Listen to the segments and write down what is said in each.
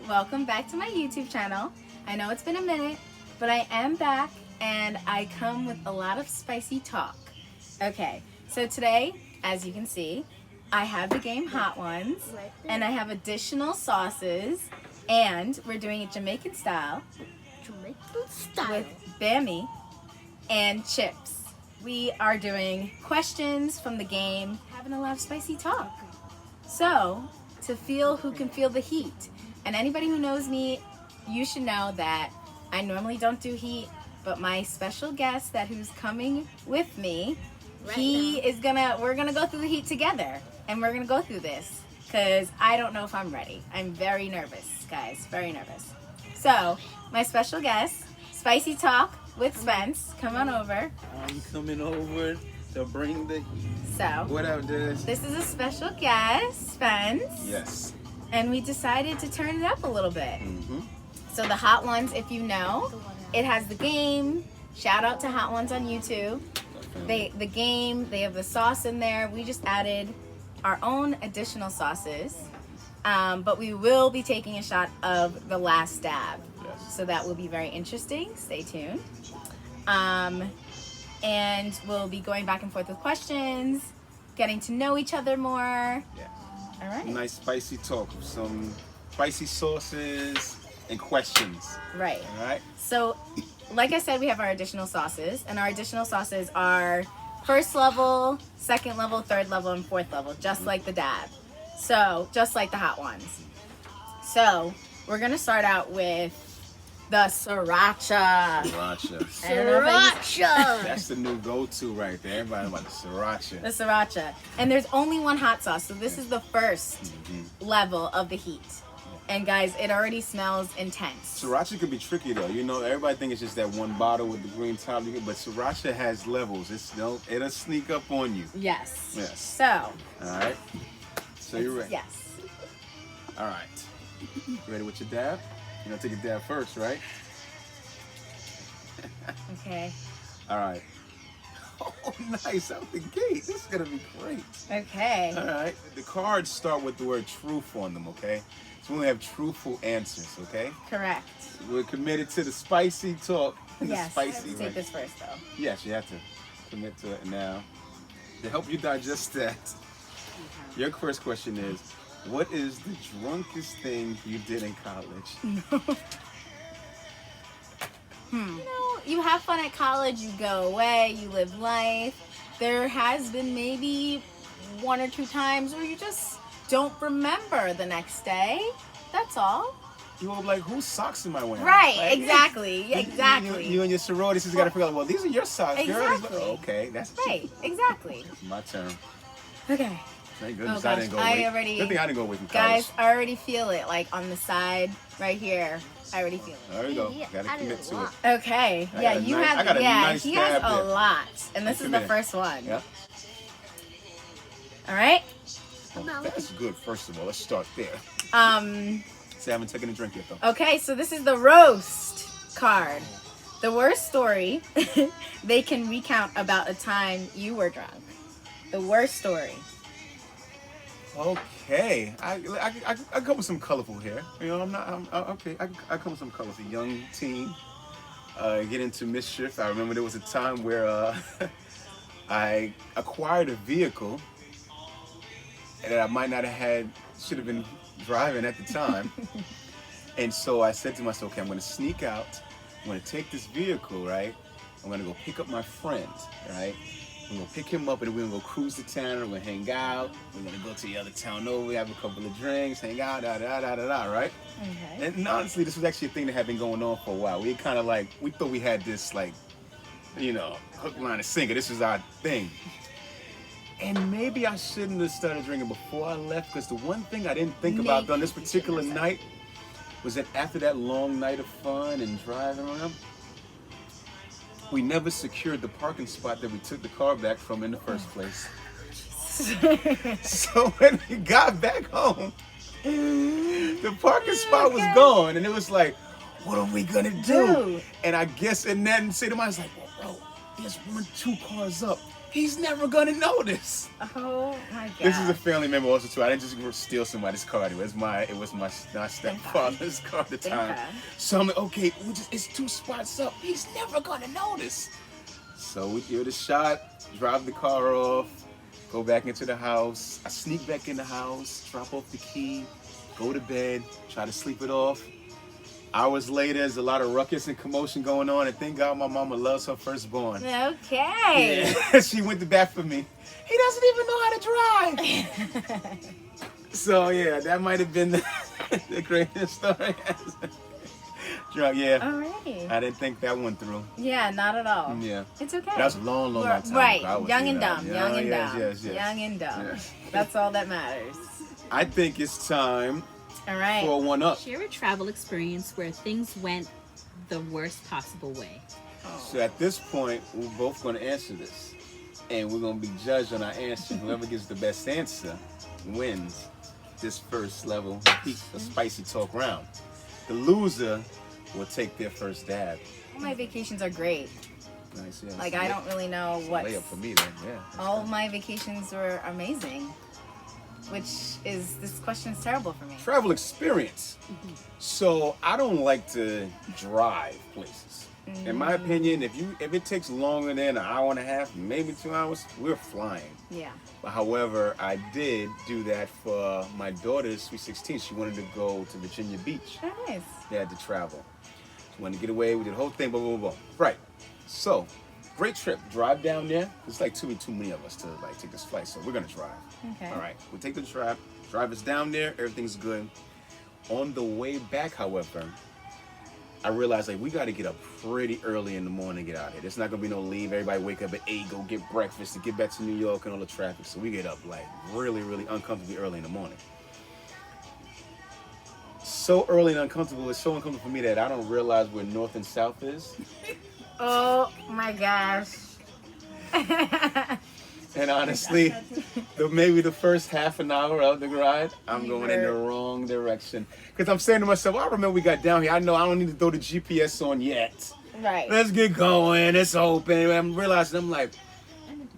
welcome back to my YouTube channel. I know it's been a minute, but I am back and I come with a lot of spicy talk. Okay, so today, as you can see, I have the game Hot Ones and I have additional sauces and we're doing it Jamaican style with Bammy and chips. We are doing questions from the game, having a lot of spicy talk. So, to feel who can feel the heat. And anybody who knows me, you should know that I normally don't do heat, but my special guest who's coming with me, we're gonna go through the heat together. And we're gonna go through this, because I don't know if I'm ready. I'm very nervous, guys, very nervous. So, my special guest, Spicy Talk with Spence, come on over. I'm coming over to bring the heat. So, what up, this? This is a special guest, Spence. Yes. And we decided to turn it up a little bit. Mm-hmm. So the Hot Ones, if you know, it has the game. Shout out to Hot Ones on YouTube. The game, they have the sauce in there. We just added our own additional sauces. But we will be taking a shot of the last dab. Yes. So that will be very interesting. Stay tuned. And we'll be going back and forth with questions, getting to know each other more. Yeah. All right. Nice spicy talk with some spicy sauces and questions. Right. All right. So, like I said, we have our additional sauces, and our additional sauces are first level, second level, third level, and fourth level, just like the dab. So, just like the Hot Ones. So, we're gonna start out with the Sriracha. Sriracha. Sriracha. That's the new go-to right there. Everybody about the Sriracha. The Sriracha. And there's only one hot sauce, so this is the first level of the heat. And guys, it already smells intense. Sriracha could be tricky though. You know, everybody thinks it's just that one bottle with the green top, but Sriracha has levels. It'll sneak up on you. Yes. Yes. So. All right. So you're ready. Yes. All right. You ready with your dab? You're gonna take a dab first, right? Okay. All right. Oh, nice out the gate. This is gonna be great. Okay. All right. The cards start with the word truth on them, okay? So we only have truthful answers, okay? Correct. We're committed to the spicy talk. Yes. Spicy. Let's take this first, though. Yes, you have to commit to it now. To help you digest that, your first question is, what is the drunkest thing you did in college? You know, you have fun at college, you go away, you live life. There has been maybe one or two times where you just don't remember the next day. That's all. You were like, whose socks am I wearing? Right, Like, exactly, exactly. You and your sorority sisters got to figure out, well, these are your socks, girl. Exactly. Okay, that's Right, exactly. my turn. Okay. Thank goodness Oh, I gosh, didn't go I away. already- Good thing I didn't go away from college. Guys, I already feel it, like on the side, right here. I already feel it. There you go. Gotta commit to it. Okay, I yeah, got a you nice- have, I got a yeah, nice he has dab a there. lot. And this is the Commit. first one. Yeah. All right? Well, that's good, first of all. Let's start there. See, I haven't taken a drink yet, though. Okay, so this is the roast card. The worst story they can recount about a time you were drunk. The worst story. Okay, I come with some colorful here. You know, okay. I come with some colorful. Young teen, get into mischief. I remember there was a time where I acquired a vehicle that I might not have had, should have been driving at the time. And so I said to myself, okay, I'm going to sneak out. I'm going to take this vehicle, right? I'm going to go pick up my friend, right? We're going to pick him up and we're going to go cruise the town. We're going to hang out. We're going to go to the other town over, have a couple of drinks, hang out, right? Okay. And honestly, this was actually a thing that had been going on for a while. We kind of like, we thought we had this like, you know, hook, line, and sinker. This was our thing. And maybe I shouldn't have started drinking before I left, because the one thing I didn't think about on this particular night was that after that long night of fun and driving around, we never secured the parking spot that we took the car back from in the first place. So when we got back home, the parking spot was gone, and it was like, what are we gonna do? Dude. And I guess, and then say to mine, I was like, well, bro, there's 2 cars up. He's never gonna notice. Oh my god. This is a family member also too. I didn't just steal somebody's car. It was my stepfather's car at the time. So I'm like, okay, it's 2 spots up. He's never gonna notice. So we give it a shot, drive the car off, go back into the house. I sneak back in the house, drop off the key, go to bed, try to sleep it off. Hours later, there's a lot of ruckus and commotion going on, and thank God my mama loves her firstborn. Okay. Yeah. She went to bat for me. He doesn't even know how to drive. So yeah, that might have been the greatest story. Yeah. Alrighty. I didn't think that one through. Yeah, not at all. Yeah. It's okay. That was a long time right. ago. I was, Young and dumb. Young and dumb. Yes. Young and dumb. Yes. That's all that matters. I think it's time All right. for a one-up. Share a travel experience where things went the worst possible way. So at this point, we're both going to answer this. And we're going to be judged on our answer. Whoever gives the best answer wins this first level of spicy talk round. The loser will take their first dab. All my vacations are great. Nice, yeah. Like, I don't really know what. Layup for me then, yeah. All of my vacations were amazing. Which is, this question is terrible for me. Travel experience. So I don't like to drive places. In my opinion, if it takes longer than an hour and a half, maybe 2 hours, we're flying. Yeah. But however, I did do that for my daughter's Sweet 16. She wanted to go to Virginia Beach. Oh, nice. They had to travel. She wanted to get away. We did the whole thing, blah, blah, blah, blah. Right. So, great trip. Drive down there. It's like too many of us to like take this flight, so we're going to drive. Okay. All right. We'll take the drive. Drive us down there. Everything's good. On the way back, however, I realized like we got to get up pretty early in the morning to get out here. There's not going to be no leave. Everybody wake up at 8, go get breakfast to get back to New York and all the traffic. So we get up like really, really uncomfortably early in the morning. So early and uncomfortable. It's so uncomfortable for me that I don't realize where north and south is. Oh my gosh. And honestly, maybe the first half an hour of the ride, I'm going in the were- wrong direction. Because I'm saying to myself, I remember we got down here. I know I don't need to throw the GPS on yet. Right. Let's get going. It's open. And I'm realizing, I'm like,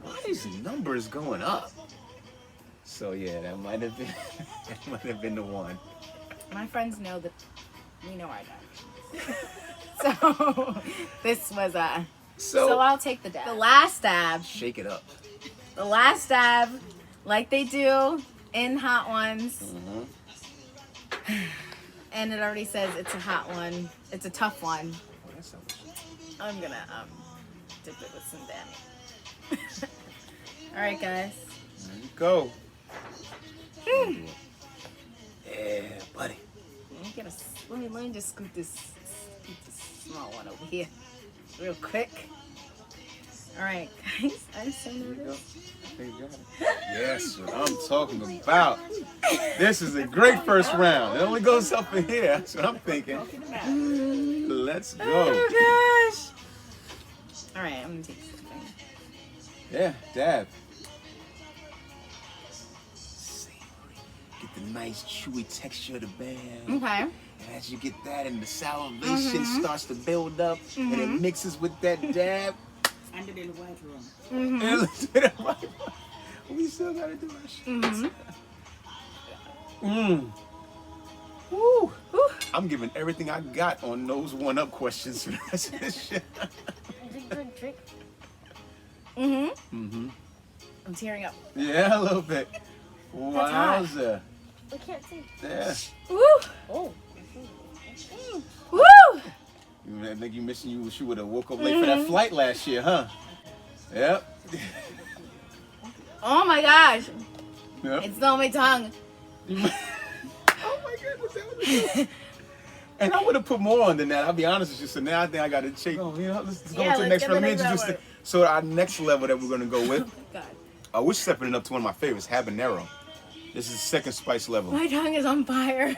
why are these numbers going up? So yeah, that might have been the one. My friends know that we know our dad. So this was so I'll take the dab. The last dab. Shake it up. The last dab, like they do in Hot Ones. And it already says it's a hot one. It's a tough one. I'm gonna dip it with some Danny. All right, guys. There you go. Yeah, buddy. Let me just scoop this small one over here, real quick. All right, guys. I'm so nervous. There you go. Yes, what I'm talking about. This is a great first round. It only goes up in here. That's what I'm thinking. Let's go. Oh gosh. All right, I'm gonna take something. Yeah, dab. Get the nice chewy texture of the band. Okay. And as you get that and the salivation starts to build up and it mixes with that dab. Under the white room. And look at that right one. We still gotta do our shit. Woo. I'm giving everything I got on those one-up questions for the rest of this shit. Drink. I'm tearing up. Yeah, a little bit. Wowza. I can't see. Yeah. Woo! Oh. Woo! I think you missing you. She would have woke up late for that flight last year, huh? Yep. Oh my gosh. Yep. It's on my tongue. Oh my goodness, that was good. And I would have put more on than that. I'll be honest with you. So now I think I got to check. Oh, you know, let's go to the next round. Let me introduce the. So our next level that we're gonna go with. God. We're stepping it up to one of my favorites, Habernero. This is the second spice level. My tongue is on fire.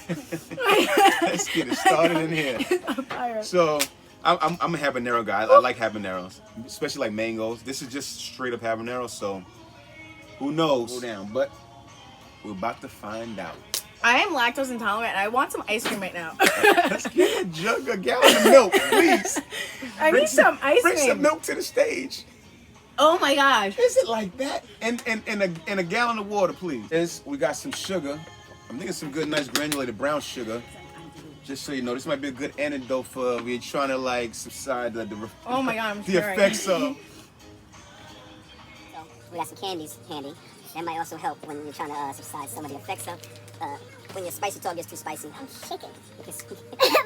Let's get it started in here. It's on fire. So I'm a habanero guy. I like habaneros, especially like mangoes. This is just straight up habanero. So who knows? Go down, but we're about to find out. I am lactose intolerant and I want some ice cream right now. Let's get a gallon of milk, please. I need some ice cream. Bring some milk to the stage. Oh my gosh. Is it like that? And a gallon of water, please. We got some sugar. I'm thinking some good, nice granulated brown sugar. Just so you know, this might be a good antidote for we're trying to like subside the Oh my god, I'm the scared. effects of. So we got some candies handy. That might also help when you're trying to subside some of the effects of when your spicy talk gets too spicy. I'm shaking.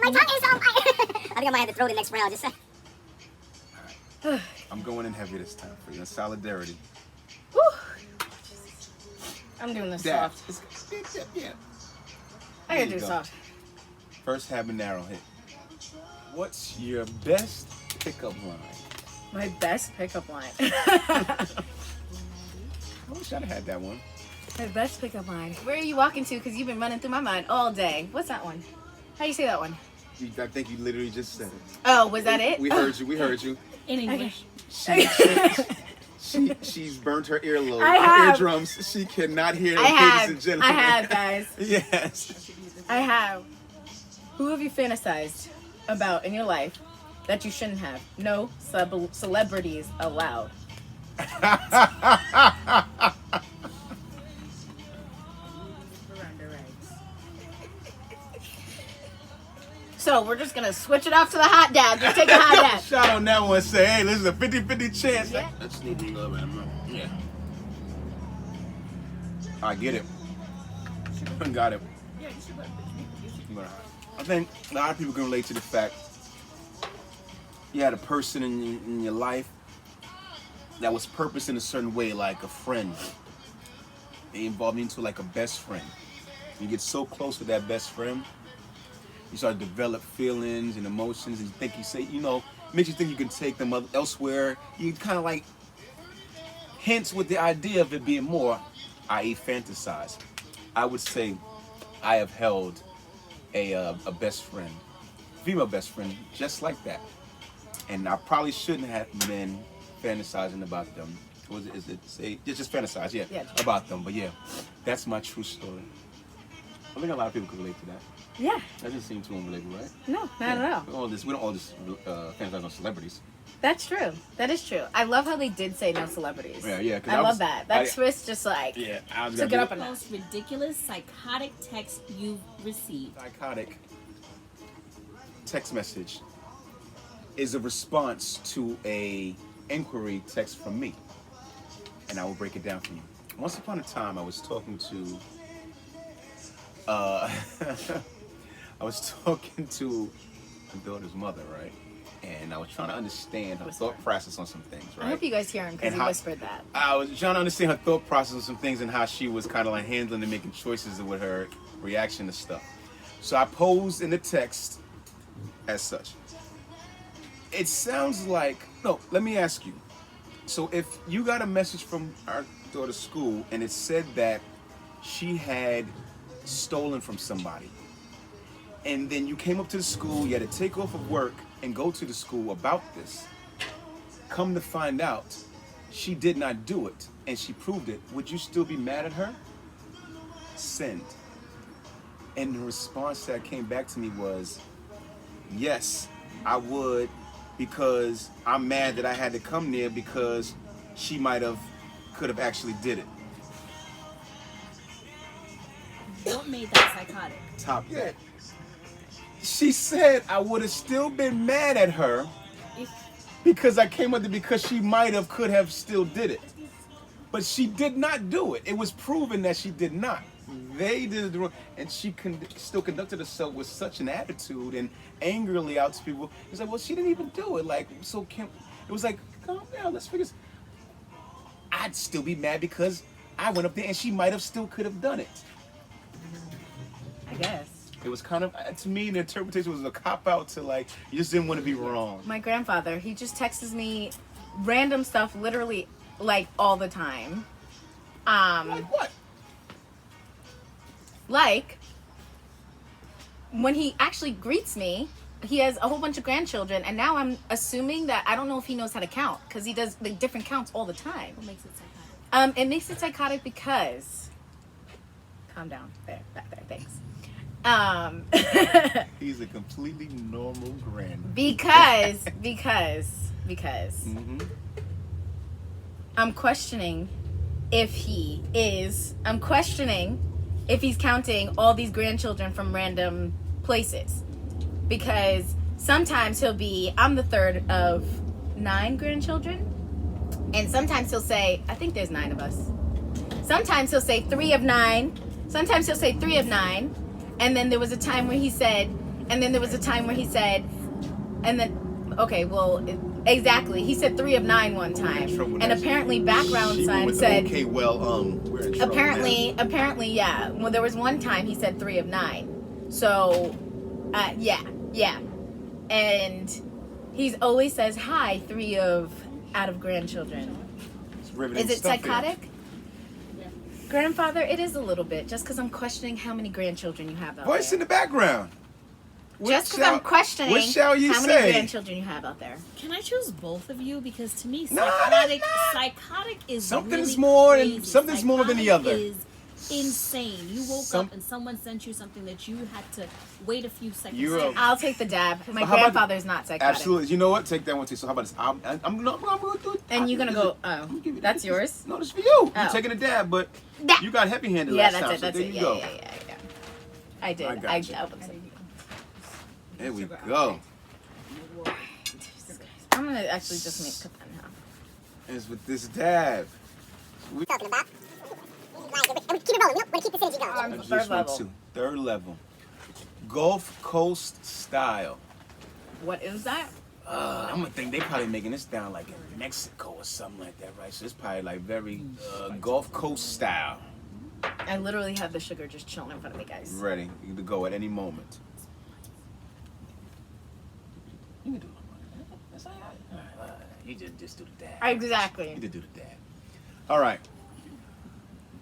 My tongue is on fire. I think I might have to throw the next round. Just I'm going in heavy this time for you in solidarity. Woo. I'm doing this Dab. soft. Yeah. I gotta There do you go. soft. First habanero hit. What's your best pickup line? My best pickup line. I wish I'd have had that one. My best pickup line. Where are you walking to? Because you've been running through my mind all day. What's that one? How do you say that one? I think you literally just said it. Oh, was that it? We heard you. We heard you. In English. She's burnt her earlobe. I Her have. eardrums. She cannot hear. I ladies have. and gentlemen. I have, guys. Yes. I have. Who have you fantasized about in your life that you shouldn't have? No celebrities allowed. So we're just gonna switch it off to the hot dad. Just take a hot dad. Shot on that one. Say, hey, this is a 50-50 chance. Yeah. I just need a little bit more. Yeah. I get it. Got it. I think a lot of people can relate to the fact you had a person in your life that was purposed in a certain way, like a friend. They involved into like a best friend. You get so close with that best friend, you start to develop feelings and emotions, and you think makes you think you can take them elsewhere. You kind of like hints with the idea of it being more, i.e. fantasize. I would say I have held a best friend, female best friend, just like that. And I probably shouldn't have been fantasizing about them. Just fantasize, yeah, about them. But yeah, that's my true story. I think a lot of people can relate to that. Yeah. That doesn't seem too unrelatable, right? No, not at all. We don't all just fantasize on celebrities. That's true. That is true. I love how they did say no celebrities. Yeah. I love that. That twist just like I was took it up a notch. Most ridiculous psychotic text you've received. Psychotic text message is a response to a inquiry text from me, and I will break it down for you. Once upon a time, I was talking to my daughter's mother, right? And I was trying to understand her thought process on some things, right? I hope you guys hear him because he whispered that. I was trying to understand her thought process on some things and how she was kind of like handling and making choices with her reaction to stuff. So I posed in the text as such. It sounds like, no, let me ask you. So if you got a message from our daughter's school and it said that she had stolen from somebody, and then you came up to the school, you had to take off of work and go to the school about this, come to find out she did not do it and she proved it, would you still be mad at her? Send. And the response that came back to me was, yes, I would, because I'm mad that I had to come there because she could have actually did it. What made that psychotic? Top that. She said I would have still been mad at her because I came up there because she could have still did it. But she did not do it. It was proven that she did not. They did it wrong, and she still conducted herself with such an attitude and angrily out to people. It's like, well, she didn't even do it. Like, so it was like, calm down, let's figure this. I'd still be mad because I went up there and she could have done it. I guess. It was kind of, to me, the interpretation was a cop-out to like, you just didn't want to be wrong. My grandfather, he just texts me random stuff literally like all the time. Like what? Like, when he actually greets me, he has a whole bunch of grandchildren, and now I'm assuming that, I don't know if he knows how to count, because he does like different counts all the time. What makes it psychotic? It makes it psychotic because, calm down, back there, thanks. He's a completely normal grandma. because Mm-hmm. I'm questioning if he's counting all these grandchildren from random places. Because sometimes I'm the third of 9 grandchildren. And sometimes he'll say, I think there's 9 of us. Sometimes he'll say 3 of 9. Sometimes he'll say 3 of 9. And then there was a time where he said, exactly. He said 3 of 9 one time. And apparently background sign said, okay, well, we're in trouble apparently, yeah. Well, there was one time he said 3 of 9. So, yeah. And he's always says, hi, 3 out of grandchildren. Is it psychotic? Here. Grandfather, it is a little bit, just because I'm questioning how many grandchildren you have out Voice there. in the background. Just because I'm questioning what shall you how say? many grandchildren you have out there. Can I choose both of you? Because to me, No, that's not. psychotic is Something's really more crazy. and something's more than the other. Is insane. You woke up and someone sent you something that you had to wait a few seconds. I'll take the dab. My how about- grandfather's not psychotic. Absolutely. You know what? Take that one too. So how about this? I'm going to do it. And you're going to go, that's yours? No, this is for you. Oh. You're taking a dab, but Yeah. you got heavy handed Yeah, last that's time. it. So That's there it. you Yeah, go. yeah. I did. I got you. There we go. I'm going to actually just cut that in half. It's with this dab. Talking about. Keep it rolling. We're keep the synergy going. On the Just third went level. to third level. Gulf Coast style. What is that? I'm gonna think they probably making this down like in Mexico or something like that, right? So it's probably like very Gulf Coast style. I literally have the sugar just chilling in front of me, guys. Ready to go at any moment. You can do it. That's all right. You just do the dab. Exactly. You did do the dab. All right.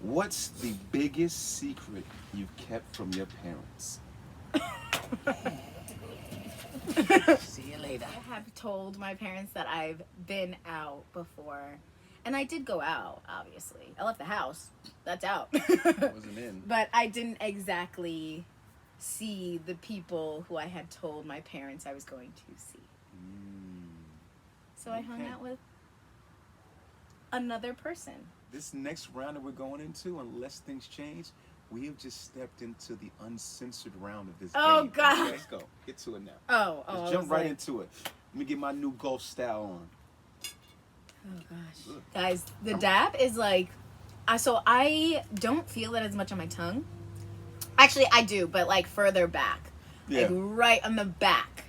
What's the biggest secret you've kept from your parents? See you later. I have told my parents that I've been out before. And I did go out, obviously. I left the house. That's out. Wasn't in. But I didn't exactly see the people who I had told my parents I was going to see. So I hung Okay. out with another person. This next round that we're going into, unless things change, we have just stepped into the uncensored round of this Oh, game. God. Okay, let's go. Get to it now. Oh, Let's I jump was right like, into it. Let me get my new golf style on. oh gosh. Guys, the dab is like, so I don't feel it as much on my tongue. Actually, I do, but like further back. Yeah. Like right on the back.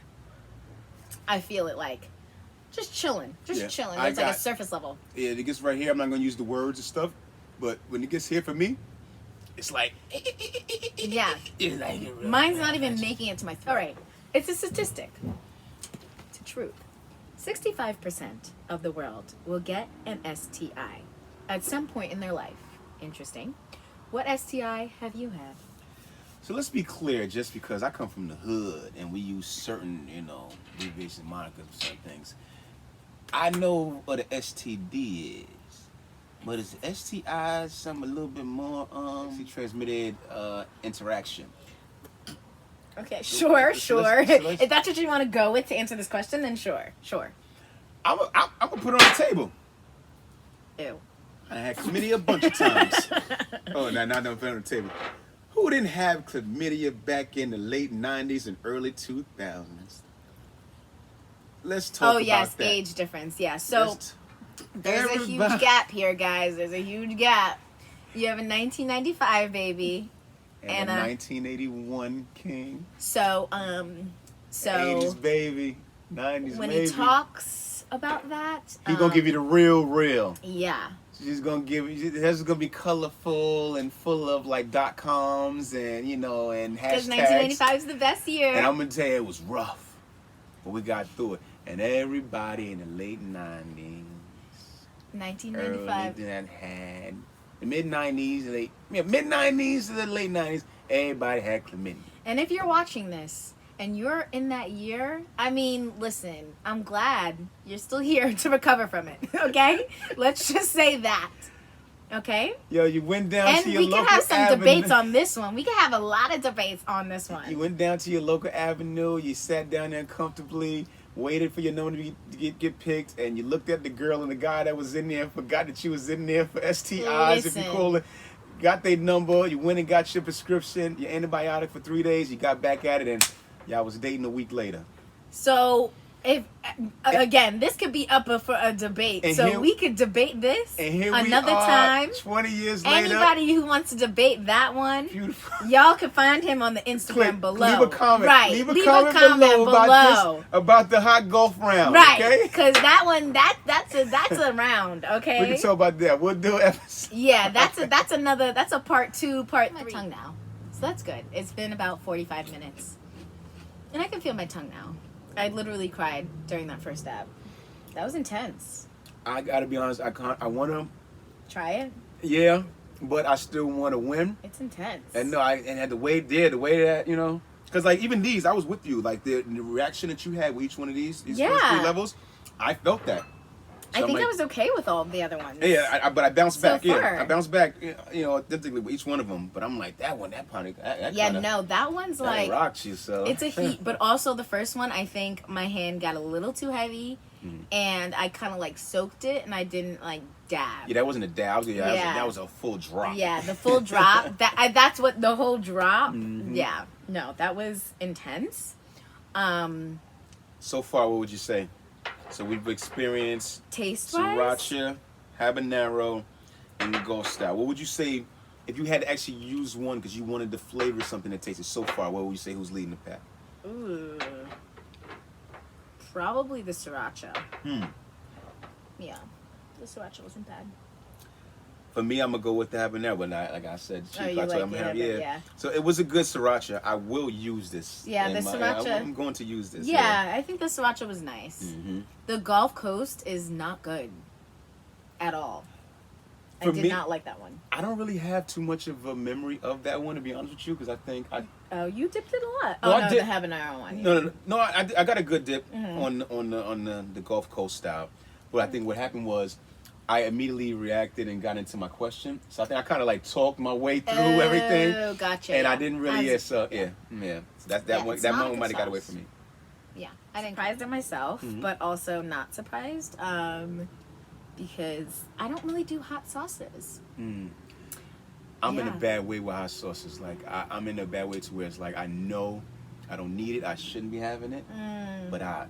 I feel it like just chilling. Just chilling. It's like a surface level. Yeah, it gets right here. I'm not going to use the words and stuff, but when it gets here for me, it's like... Yeah. It's like Mine's not even making it to my throat. All right. It's a statistic. It's a truth. 65% of the world will get an STI at some point in their life. Interesting. What STI have you had? So let's be clear, just because I come from the hood and we use certain, abbreviation monikers for certain things. I know what an STD is, but is STI something a little bit more transmitted interaction? Okay, sure. So let's- If that's what you want to go with to answer this question, then sure. I'm gonna put it on the table. Ew. I had chlamydia a bunch of times. Oh, now don't put it on the table. Who didn't have chlamydia back in the late 90s and early 2000s? Let's talk about yes, that. age difference. Yeah. So Let's- there's a huge gap here, guys. There's a huge gap. You have a 1995 baby. And a 1981 king. So 80s baby. 90s when baby. he talks about that, He's gonna give you the real. Yeah. She's gonna give you. This is gonna be colorful and full of like .coms and and Because hashtags. 1995 is the best year. And I'm gonna tell you, it was rough, but we got through it. And everybody in the late 90s, 1995. early that had the mid 90s, mid 90s to the late 90s, everybody had chlamydia. And if you're watching this and you're in that year, I mean, listen, I'm glad you're still here to recover from it. Okay? Let's just say that. Okay? Yo, you went down And to your we local can have some avenue. debates on this one. We can have a lot of debates on this one. You went down to your local avenue. You sat down there comfortably waited for your number to get picked, and you looked at the girl and the guy that was in there, forgot that you was in there for STIs, if you call it. Got their number, you went and got your prescription, your antibiotic for 3 days, you got back at it, and y'all was dating a week later. So, if again, this could be up for a debate. And so here, we could debate this and here another we are, time. 20 years later. Anybody who wants to debate that one, beautiful. y'all can find him on the Instagram below. Leave a comment. Right. Leave a comment below. About the hot golf round. Right. Okay? Because that one, that's a round. Okay. We can talk about that. We'll do an episode. Yeah, that's a part 2, part 3. My tongue now, so that's good. It's been about 45 minutes, and I can feel my tongue now. I literally cried during that first dab. That was intense. I gotta be honest. I want to try it. Yeah, but I still want to win. It's intense. And no, I had to wait there, the way that because like even these, I was with you. Like the reaction that you had with each one of these first 3 levels, I felt that. So I think I was okay with all of the other ones. Yeah, but I bounced back. Far. Yeah, I bounced back. Authentically with each one of them. But I'm like that one, that panic. That one's like rocked you. So it's a heat. But also the first one, I think my hand got a little too heavy, and I kind of like soaked it, and I didn't like dab. Yeah, that wasn't a dab. That was a full drop. Yeah, the full drop. That's what the whole drop. Yeah, no, that was intense. So far, what would you say? So we've experienced taste-wise, Sriracha, Habernero, and the Gulf style. What would you say if you had to actually use one because you wanted to flavor something that tasted so far? What would you say who's leading the pack? Ooh, probably the Sriracha. Yeah, the Sriracha wasn't bad. For me, I'm gonna go with the Habernero, but like I said, yeah. So it was a good Sriracha. I will use this. Yeah, the Sriracha. I'm going to use this. Yeah, I think the Sriracha was nice. The Gulf Coast is not good at all. I did not like that one. I don't really have too much of a memory of that one, to be honest with you, because I think Oh, you dipped it a lot. No, the Habanero one. No. I got a good dip on the Gulf Coast style, but I think what happened was I immediately reacted and got into my question, so I think I kind of like talked my way through everything. Oh, gotcha. And I didn't really. So that moment might have got away from me. Yeah, I didn't surprised at myself, but also not surprised. Because I don't really do hot sauces. I'm in a bad way with hot sauces. Like I'm in a bad way to where it's like I know I don't need it. I shouldn't be having it. But I'll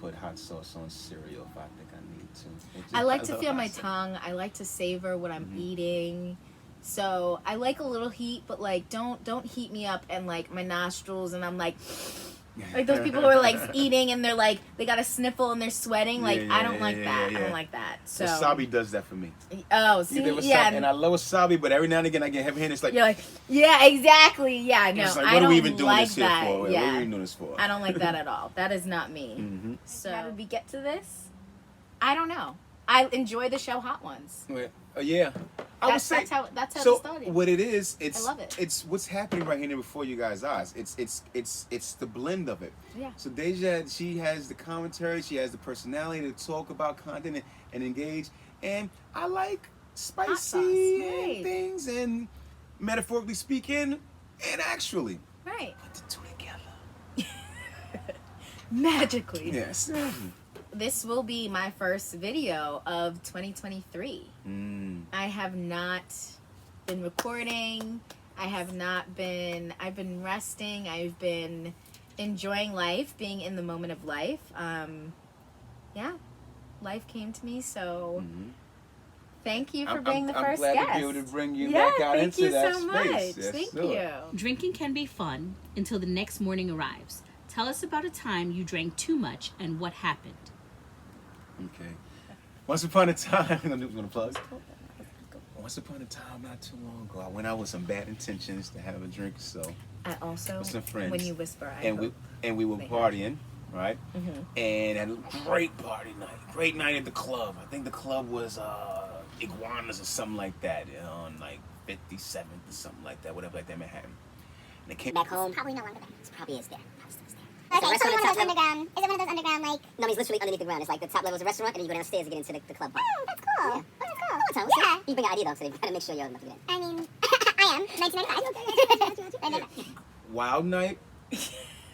put hot sauce on cereal if I think I need to. I like to feel my tongue. I like to savor what I'm eating. So I like a little heat, but like don't heat me up and like my nostrils and I'm like those people who are like eating and they're like they got a sniffle and they're sweating. Like I don't like that. I don't like that. So wasabi does that for me. Oh, see, and I love wasabi, but every now and again I get heavy-handed. It's like you're like, yeah, exactly, yeah, no, like, I don't we even doing like this that. Here for? Yeah, what are we doing this for? I don't like that at all. That is not me. So how did we get to this? I don't know. I enjoy the show Hot Ones. Yeah. That's how it started. What it is, I love it. It's what's happening right here before you guys' eyes. It's the blend of it. Yeah. So Deja, she has the commentary, she has the personality to talk about content and engage. And I like spicy and things, and metaphorically speaking, and actually. Right. Put the two together. Magically. Yes. This will be my first video of 2023. I have not been recording. I've been resting. I've been enjoying life, being in the moment of life. Life came to me, so thank you for being the first guest. I'm glad to be able to bring you back out into that space. Thank you so much. Yes, thank you. Drinking can be fun until the next morning arrives. Tell us about a time you drank too much and what happened. Okay. Once upon a time, I'm going to plug. Once upon a time, not too long ago, I went out with some bad intentions to have a drink. So I also, with some friends, when you whisper, we were partying, right? And had a great party night. Great night at the club. I think the club was Iguanas or something like that, on like 57th or something like that, whatever, like that, Manhattan. And it came back home. Probably no longer there. It probably is there. Okay, so one of those underground. Is it one of those underground, like? No, he's literally underneath the ground. It's like the top level is a restaurant, and then you go downstairs to get into the club. Oh, that's cool. Yeah. Oh, that's cool. Time. Yeah. You bring your ID though, so you gotta make sure you're enough to get in. I mean, I am. 1995. Wild night.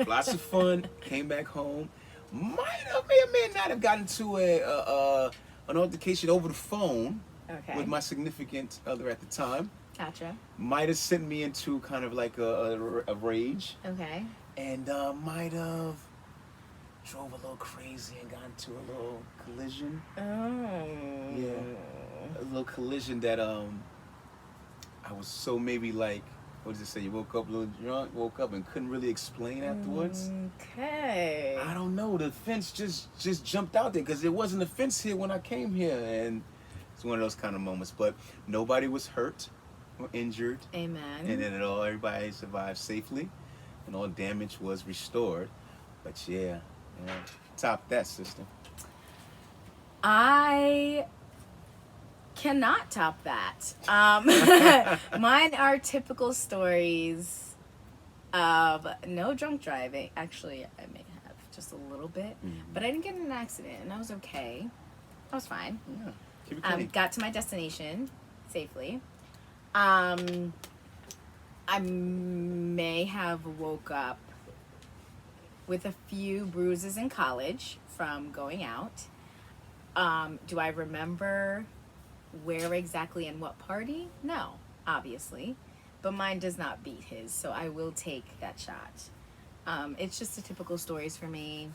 Lots of fun. Came back home. May or may not have gotten to an altercation over the phone Okay. with my significant other at the time. Gotcha. Might have sent me into kind of like a rage, Okay. and might have drove a little crazy and got into a little collision. Oh. Yeah, a little collision that I was so maybe like, what does it say? You woke up a little drunk, woke up and couldn't really explain afterwards. Okay. I don't know. The fence just jumped out there because there wasn't a fence here when I came here, and it's one of those kind of moments. But nobody was hurt or injured, Amen. and then everybody survived safely, and all damage was restored. But yeah, top that, sister. I cannot top that. Mine are typical stories of no drunk driving. Actually, I may have just a little bit, but I didn't get in an accident, and I was okay. I was fine. Yeah, keep it clean. Got to my destination safely. I may have woke up with a few bruises in college from going out. Do I remember where exactly and what party? No, obviously. But mine does not beat his, so I will take that shot. It's just the typical stories for me.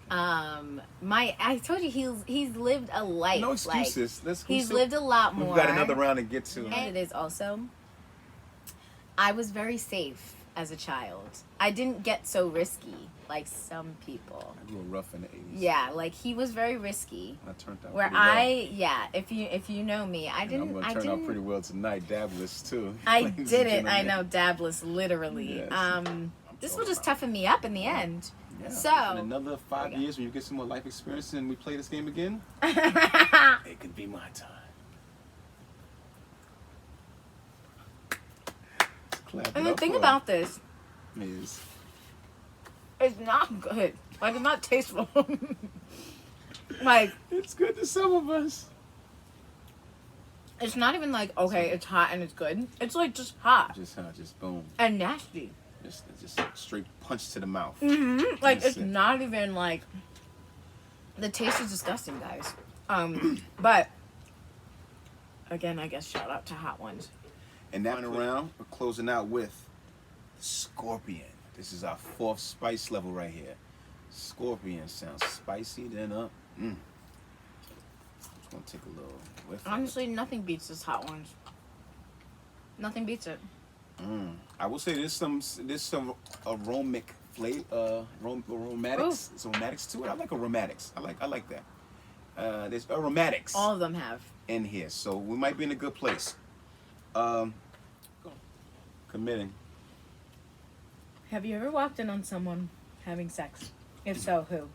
I told you he's lived a life. No excuses. He's lived a lot more. We've got another round to get to. And it is also, I was very safe as a child. I didn't get so risky like some people. I grew up rough in the 80s. Yeah, like he was very risky. I turned out Where pretty well. if you know me, I I'm going to turn out pretty well tonight, dabless too. I ladies and didn't. I gentlemen. know, dabless, literally. Yes. This will just toughen me up in the end. Yeah. So in another 5 There we go. years, when you get some more life experience and we play this game again, it could be my time. Clap it And the up thing for about this, is it's not good. Like, it's not tasteful. Like, it's good to some of us. it's not even like, okay, it's hot and it's good. It's like just hot Just boom, and nasty. just straight punch to the mouth. Like, That's it's it. not even like, the taste is disgusting, guys. But again, I guess shout out to Hot Ones. And that around, we're closing out with Scorpion. This is our 4th spice level right here. Scorpion sounds spicy, then up. Just gonna take a little whiff. of it. Honestly, nothing beats this Hot Ones. Nothing beats it. I will say there's some aromatic flavor, aromatics, some aromatics to it. I like aromatics. I like that. There's aromatics All of them have. in here, so we might be in a good place. Committing. Have you ever walked in on someone having sex? If so, who?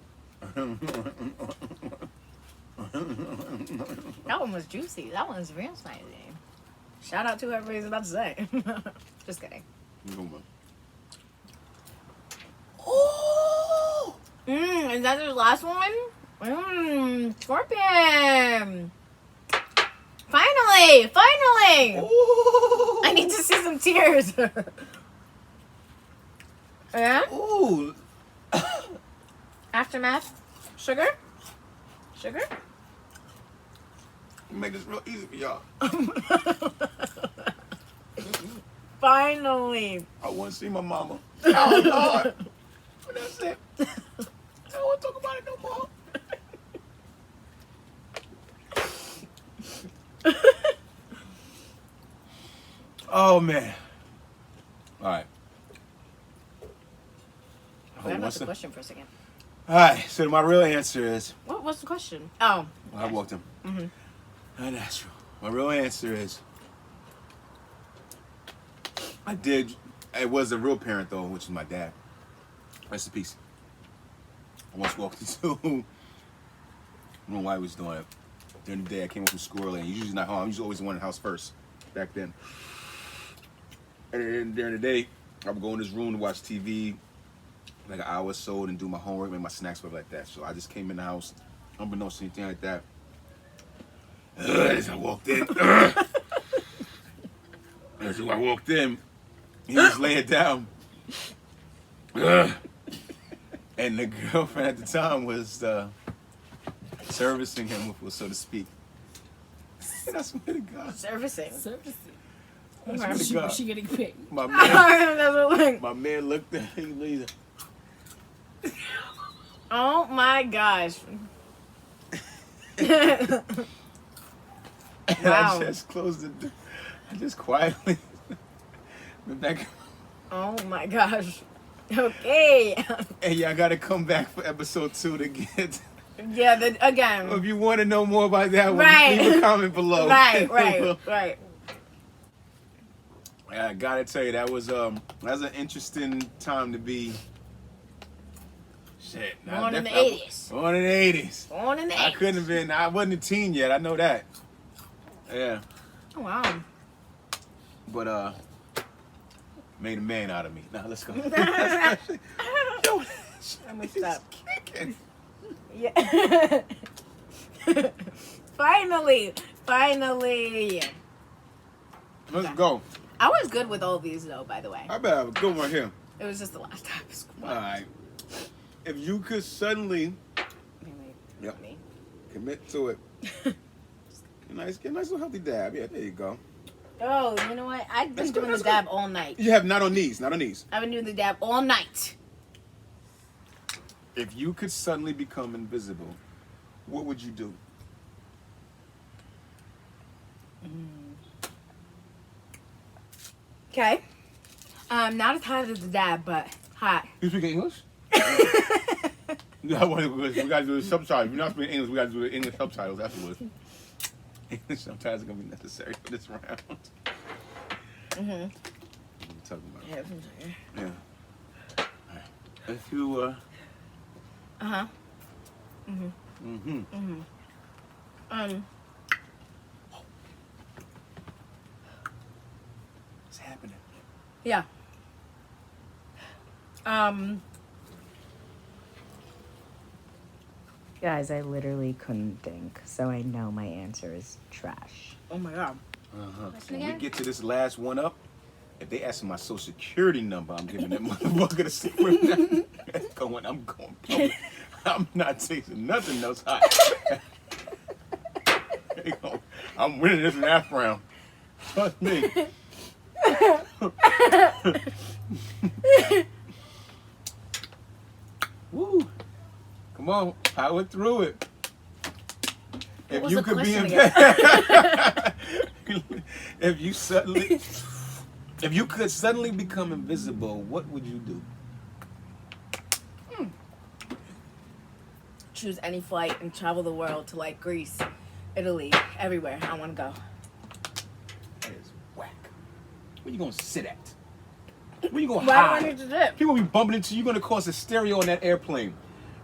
That one was juicy. That one was real spicy. Shout out to whoever he's about to say. Just kidding. Oh! Is that the last one? Scorpion! Finally! I need to see some tears. Yeah? Ooh! Aftermath? Sugar? Make this real easy for y'all. Finally! I want to see my mama. Oh, Lord. But that's it. I don't want to talk about it no more. Oh, man. All right. I forgot about the question for a second. All right, so my real answer is, What's the question? Oh. I walked him. Unnatural. My real answer is, it was a real parent though, which is my dad. Rest in peace. I once walked into, I don't know why he was doing it. During the day I came home from school early, and he's usually not home. I'm usually always the one in the house first, back then. And then during the day, I would go in this room to watch TV, like an hour or so, and do my homework, make my snacks, whatever like that. So I just came in the house, unbeknownst to anything like that. As I walked in, he was laying down, And the girlfriend at the time was servicing him, so to speak. And I swear to God. Servicing. I swear to God. She getting paid. My man looked at me, Lisa. Oh my gosh. And Wow. I just closed the door. I just quietly went back. Oh my gosh. Okay. And y'all gotta come back for episode 2 to get. Yeah, again. If you want to know more about that one, Right. leave a comment below. Right. I gotta tell you, that was an interesting time to be. Shit. Born in the 80s. Born in the 80s. Born in the 80s. I couldn't have been. I wasn't a teen yet. I know that. Yeah. Oh, wow. But made a man out of me. Now let's go. Yo, Let me stop. kicking. Yeah. Finally. Let's go. I was good with all these though, by the way. I better have a good one here. It was just the last time. All right. If you could suddenly Yep. commit to it, get a nice little healthy dab. Yeah, there you go. Oh, you know what? I've been That's good, doing that's the dab all night. You have not on these. I've been doing the dab all night. If you could suddenly become invisible, what would you do? Okay. Not as hot as the dab, but hot. You speak English? No, we gotta do the subtitles. If you're not speaking English, we gotta do the English subtitles afterwards. English subtitles are gonna be necessary for this round. Mm-hmm. What are we talking about? Yeah. Yeah. If you Uh-huh. What's happening? Yeah. Guys, I literally couldn't think, so I know my answer is trash. Oh my god. So when we get to this last one up, if they ask my social security number, I'm giving that motherfucker the secret. I'm going public. I'm not tasting nothing else hot. I'm winning this last round. Trust me. Woo. Come on, power through it. If was you the could be question if you could suddenly become invisible, what would you do? Choose any flight and travel the world to like Greece, Italy, everywhere I want to go. That is whack. Where you gonna sit at? Where you gonna Why hide? do I need to dip? People be bumping into you. You're gonna cause hysteria on that airplane.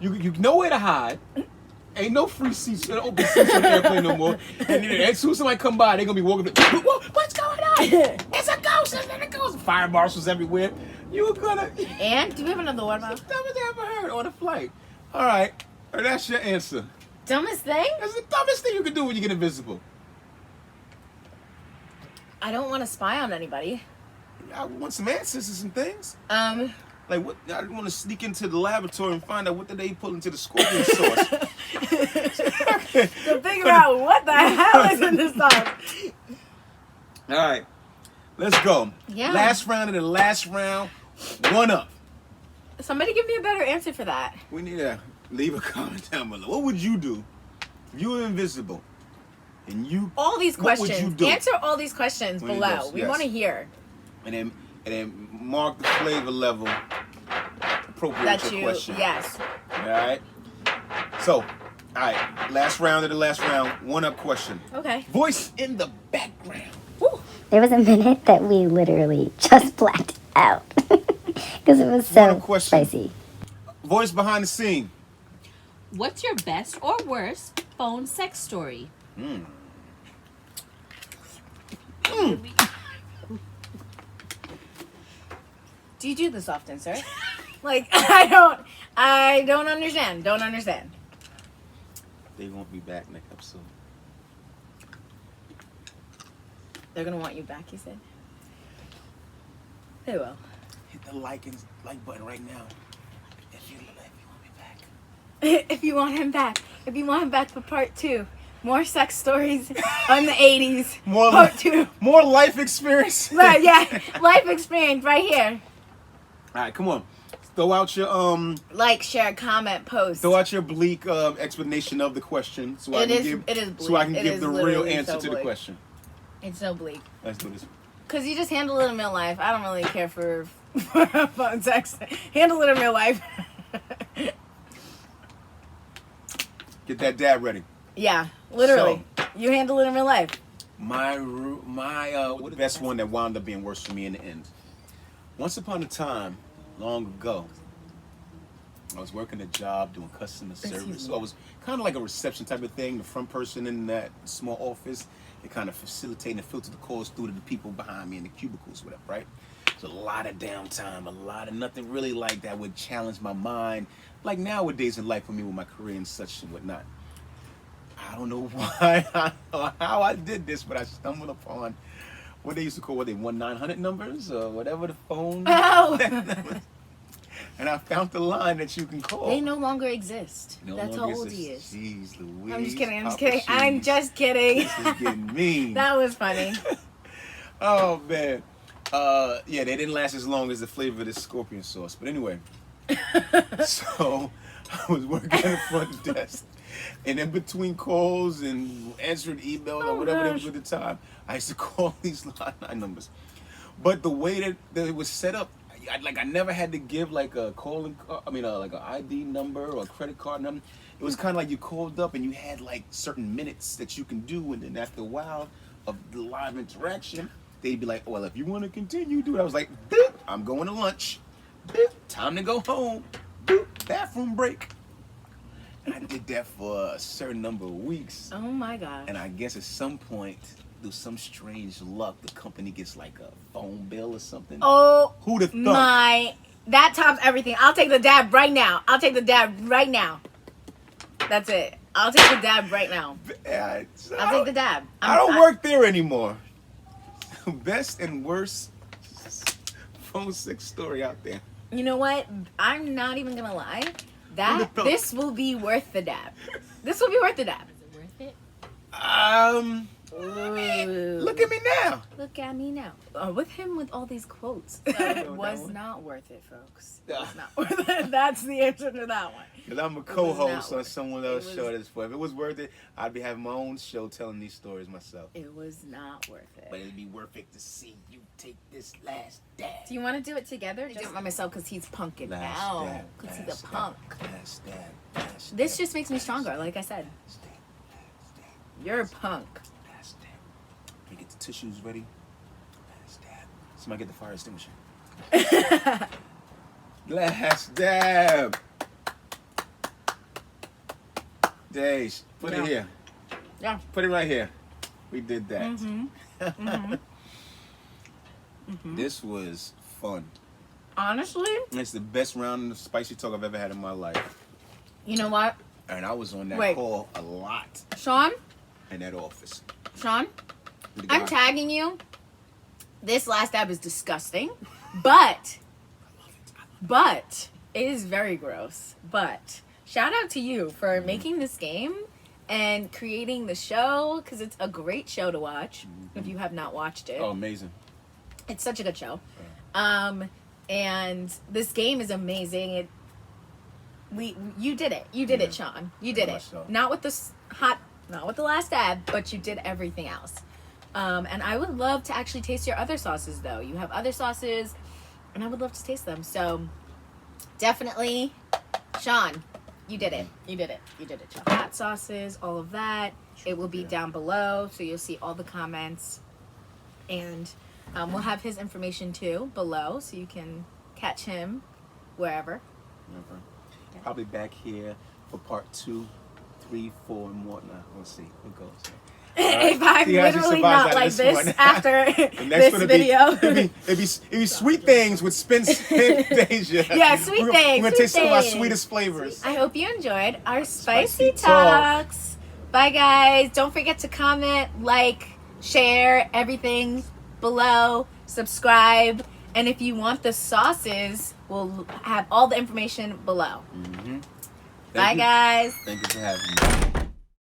You know where to hide. Ain't no free seats, open seats on the airplane no more. And then as soon as somebody come by, they're gonna be walking. What's going on? It's a ghost! It's a ghost! Fire marshals everywhere. You're gonna. And do we have another one That's about the dumbest I ever heard on a flight. All right, that's your answer. dumbest thing? That's the dumbest thing you can do when you get invisible. I don't want to spy on anybody. I want some answers to some things. Like what? I want to sneak into the laboratory and find out what did they put into the scorpion sauce. To figure out what the hell is in this sauce. All right, let's go. Yeah. Last round of the last round. One up. Somebody give me a better answer for that. We need to leave a comment down below. What would you do if you were invisible and you? All these What would questions. you do? Answer all these questions When you below. go- We yes. want to hear And then mark the flavor level appropriate that to your you. question. Yes. All right. So, all right. Last round of the last round. One up question. Okay. Voice in the background. Woo. There was a minute that we literally just blacked out because it was One so question. spicy. Voice behind the scene. What's your best or worst phone sex story? Do you do this often, sir? Like I don't understand. Don't understand. They won't be back next episode. They're gonna want you back, you said. They will. hit the like button right now if you want me back. If you want him back. If you want him back for part 2. More sex stories on the 80s. Part 2. More life experience. Right, yeah. Life experience right here. All right, come on. Throw out your Like, share, comment, post. Throw out your bleak explanation of the question, so I can give the real answer to the question. It's so bleak. Let's do this. Cause you just handle it in real life. I don't really care for phone sex. Handle it in real life. Get that dab ready. Yeah, literally. You handle it in real life. My best one that wound up being worse for me in the end. Once upon a time, long ago, I was working a job doing customer service. So I was kind of like a reception type of thing, the front person in that small office. They kind of facilitate and filter the calls through to the people behind me in the cubicles, whatever, right? There's a lot of downtime, a lot of nothing really like that would challenge my mind, like nowadays in life for me with my career and such and whatnot. I don't know why or how I did this, but I stumbled upon what they used to call 1-900 numbers or whatever the phone. Oh. And I found the line that you can call. They no longer exist. That's how old he is. Jeez Louise. I'm just kidding. This is getting mean. That was funny. Oh, man. Yeah, they didn't last as long as the flavor of this scorpion sauce. But anyway. So, I was working at the front desk. And in between calls and answering emails or whatever it was at the time, I used to call these line numbers. But the way that it was set up, I never had to give like a like an ID number or a credit card number. It was kind of like you called up and you had like certain minutes that you can do, and then after a while of the live interaction, they'd be like, "Well, if you want to continue, do it." I was like, "Boop, I'm going to lunch. Boop, time to go home. Boop, bathroom break." And I did that for a certain number of weeks. Oh my gosh. And I guess at some point, through some strange luck, the company gets like a phone bill or something. Oh, who'd have thought? That tops everything. I'll take the dab right now. That's it. I'll take the dab right now. I'll take the dab. I don't work there anymore. Best and worst phone sex story out there. You know what? I'm not even gonna lie. This will be worth the dab. This will be worth the dab. Is it worth it? Look at me now. Look at me now. With him with all these quotes. It was not worth it, folks. It was not worth it. That's the answer to that one. Because I'm a co-host on someone else's show that's for. If it was worth it, I'd be having my own show telling these stories myself. It was not worth it. But it'd be worth it to see you take this last dab. Do you want to do it together? Just do it by myself because he's punking now. Because he's a punk. Last dab. This just makes me stronger, like I said. You're a punk. Last dab. Let me get the tissues ready. Last dab. Somebody get the fire extinguisher. Last dab. Days. Put it here. Yeah. Put it right here. We did that. Mm-hmm. This was fun. Honestly? It's the best round of spicy talk I've ever had in my life. You know what? And I was on that call a lot. Sean? In that office. Sean? I'm tagging you. This last dab is disgusting. But it is very gross. But shout out to you for making this game and creating the show, because it's a great show to watch if you have not watched it. Oh, amazing. It's such a good show. And this game is amazing. You did it. You did it, Sean. You did it. So. Not with the last dab, but you did everything else. And I would love to actually taste your other sauces, though. You have other sauces, and I would love to taste them. So definitely, Sean, you did it. You did it. You did it, Sean. Hot sauces, all of that. It will be down below, so you'll see all the comments. And we'll have his information, too, below, so you can catch him wherever. Probably back here for part 2, 3, 4, and more. Now, let's see. What goes? If I'm literally not like this after this video. It'd be sweet things with Spence and Deja. Yeah, sweet things. We're going to taste some of our sweetest flavors. I hope you enjoyed our spicy talks. Bye, guys. Don't forget to comment, like, share everything below, subscribe, And if you want the sauces, we'll have all the information below. Mm-hmm. Bye, guys. Thank you for having me.